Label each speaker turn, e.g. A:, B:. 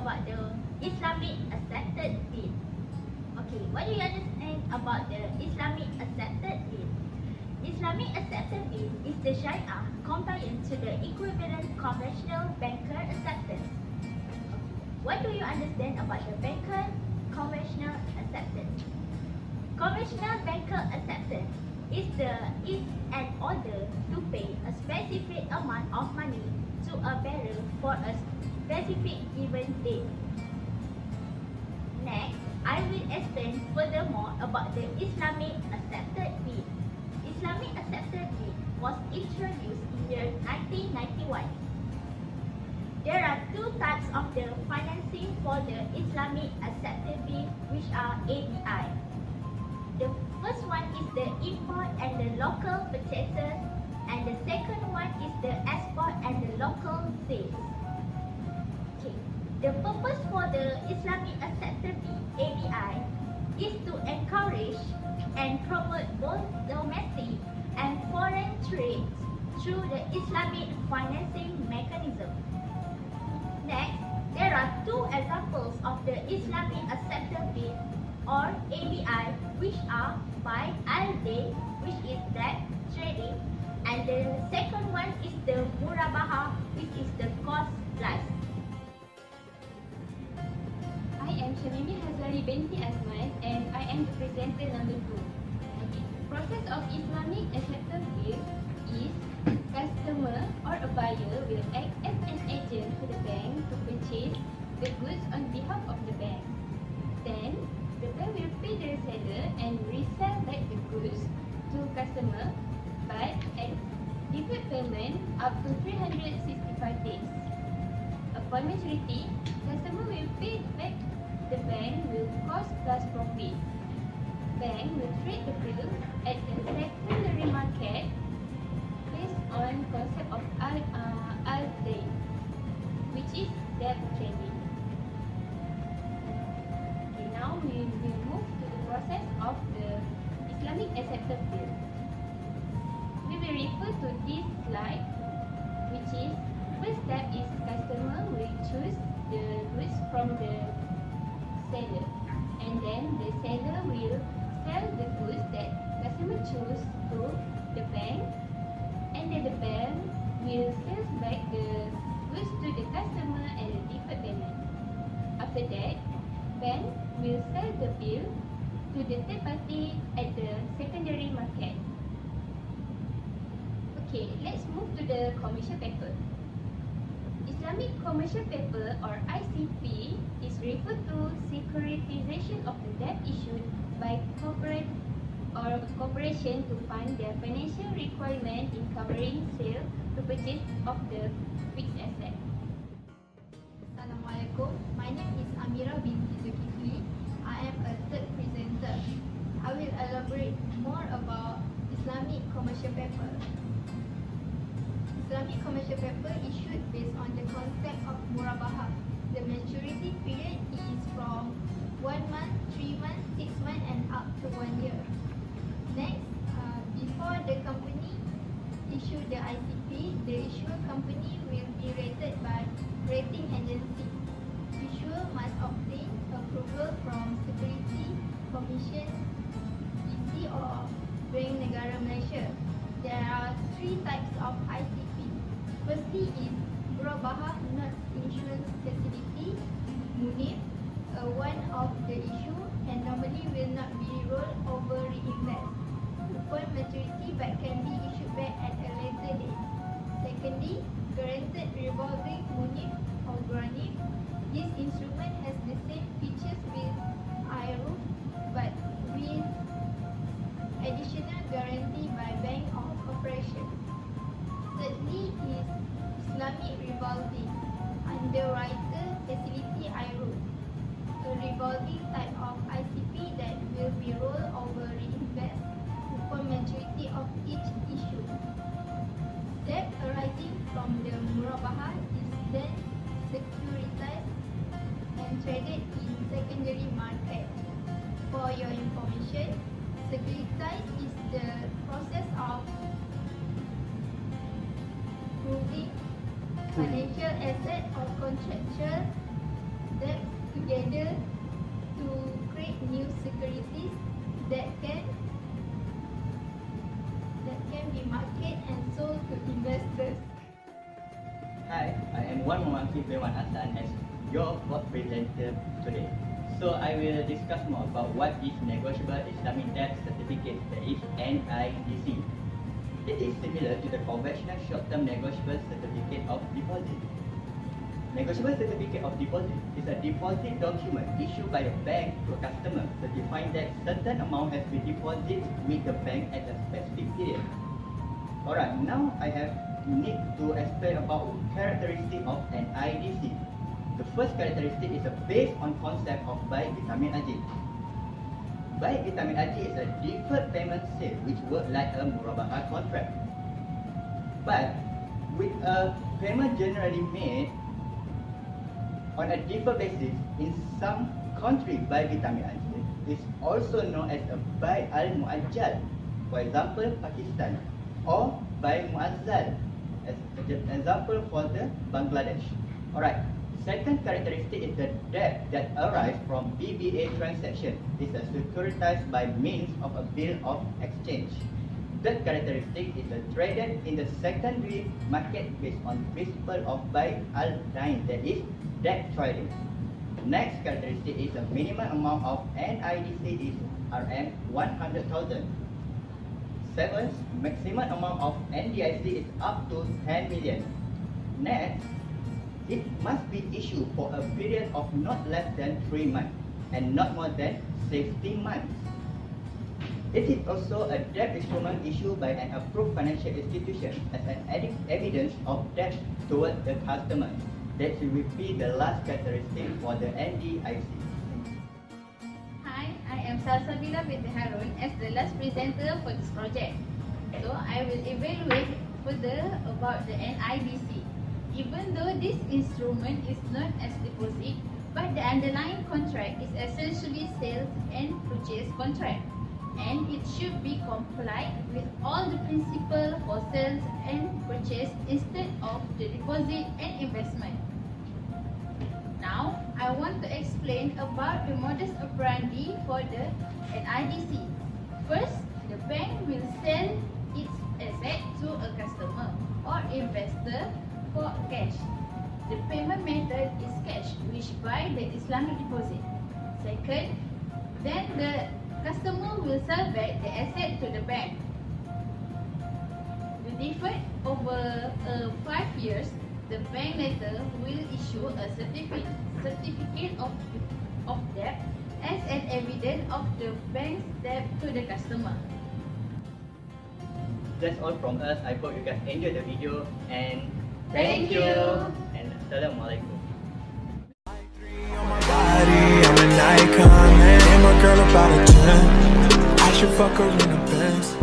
A: about the Islamic accepted deed. Okay, what do you understand about the Islamic accepted deed? Islamic accepted deed is the Sharia compliant to the equivalent conventional banker acceptance. What do you understand about the banker conventional acceptance? Conventional banker acceptance is an order to pay a specific amount of money to a bearer for a specific given date. Next, I will explain furthermore about the Islamic accepted deed. Islamic accepted deed was introduced in the year 1991. There are two types of the financing for the Islamic accepted deed, which are ABI. The first one is the import and the local purchases, and the second one is the export and the local sales. Okay. The purpose for the Islamic accepted deed ABI is to encourage and promote both domestic and foreign trade through the Islamic financing mechanism. Next, there are two examples of the Islamic accepted deed or ABI, which are buy al day, which is debt trading, and the second one is the murabaha, which is the cost plus.
B: I am Syamimi Binti Azman, and I am the presenter number 2. Okay. Process of Islamic acceptance deed is customer or a buyer will act as an agent to the bank to purchase the goods on behalf of the bank. Then, the bank will pay the seller and resell back the goods to customer, but at deferred payment up to 365 days. Upon maturity, customer will pay back the bank with cost plus profit. Bank will trade the bill at the secondary market based on concept of al-day, which is debt trading. Okay, now we will move to the process of the Islamic acceptance deed. We will refer to this slide, which is first step is customer will choose the goods from the seller, and then the seller will sell the goods that customer choose to the bank, and then the bank will sell back the goods to the customer at a deferred payment. After that, bank will sell the bill to the third party at the secondary market. Okay, let's move to the commercial paper. Islamic commercial paper or ICP is referred to securitization of the debt issued by corporate or corporation to fund their financial requirement in covering sale to purchase of the fixed asset.
C: Assalamualaikum. My name is Amirah Binti Zulkifli. I am a third presenter. I will elaborate more about Islamic commercial paper. Islamic commercial paper issued based on the concept of murabaha. The maturity period is from 1 month, 3 months, 6 months and up to 1 year. Next, before the company issue the ICP, the issuer company will be rated by rating agency. Issuer must obtain approval from Security Commission EC or Bank Negara Malaysia. There are 3 types of ICP. Firstly is murabaha notes insurance facility, MUNIF, one of the issue and normally will not be rolled over reinvest. Upon maturity but can be issued back at a later date. Secondly, guaranteed revolving MUNIF or GRANIF. This instrument has the same features with IRU but with additional guarantee by bank or corporation. Thirdly is Islamic revolving underwriter facility IRU, a revolving type of ICP that will be rolled over reinvest upon maturity of each issue. Debt arising from the murabaha is then securitized and traded in secondary market. For your information, securitized is the process of proving financial asset or contractual steps together to create new securities that can be marketed and sold to investors.
D: Hi, I am Hassan as your fourth presenter today. So I will discuss more about what is Negotiable Islamic Debt Certificate, that is NIDC. It is similar to the conventional short-term negotiable certificate of deposit. Negotiable certificate of deposit is a deposit document issued by a bank to a customer certifying that certain amount has been deposited with the bank at a specific period. Alright, now I need to explain about characteristic of an IDC. The first characteristic is based on concept of buy vitamin AJ. Buy vitamin AJ is a deferred payment sale which works like a murabaha contract. But with a payment generally made on a deferred basis, in some countries buy vitamin AJ is also known as a buy al-mu'ajjal, for example Pakistan, or buy mu'azzal, as an example for the Bangladesh. Alright. Second characteristic is the debt that arises from BBA transaction is securitized by means of a bill of exchange. Third characteristic is traded in the secondary market based on principle of buy al-dain, that is debt trading. Next characteristic is the minimum amount of NIDC is RM 100,000. Seventh, maximum amount of NDIC is up to 10 million. Next, it must be issued for a period of not less than 3 months and not more than 60 months. It is also a debt instrument issued by an approved financial institution as an evidence of debt towards the customer. That will be the last characteristic for the NDIC.
B: Hi, I am Salsabila with Haron as the last presenter for this project. So I will evaluate further about the NIDC. Even though this instrument is known as deposit, but the underlying contract is essentially sales and purchase contract, and it should be complied with all the principles for sales and purchase instead of the deposit and investment. Now, I want to explain about the modus operandi for the NIDC. First, the bank will sell its asset to a customer or investor for cash. The payment method is cash, which by the Islamic deposit. Second, then the customer will sell back the asset to the bank. The deferred over 5 years, the bank later will issue a certificate of debt as an evidence of the bank's debt to the customer.
D: That's all from us. I hope you guys enjoyed the video and
B: Thank you.
D: And Assalamualaikum.
E: I'm an icon, man. And my girl about a 10. I should fuck her in the Benz.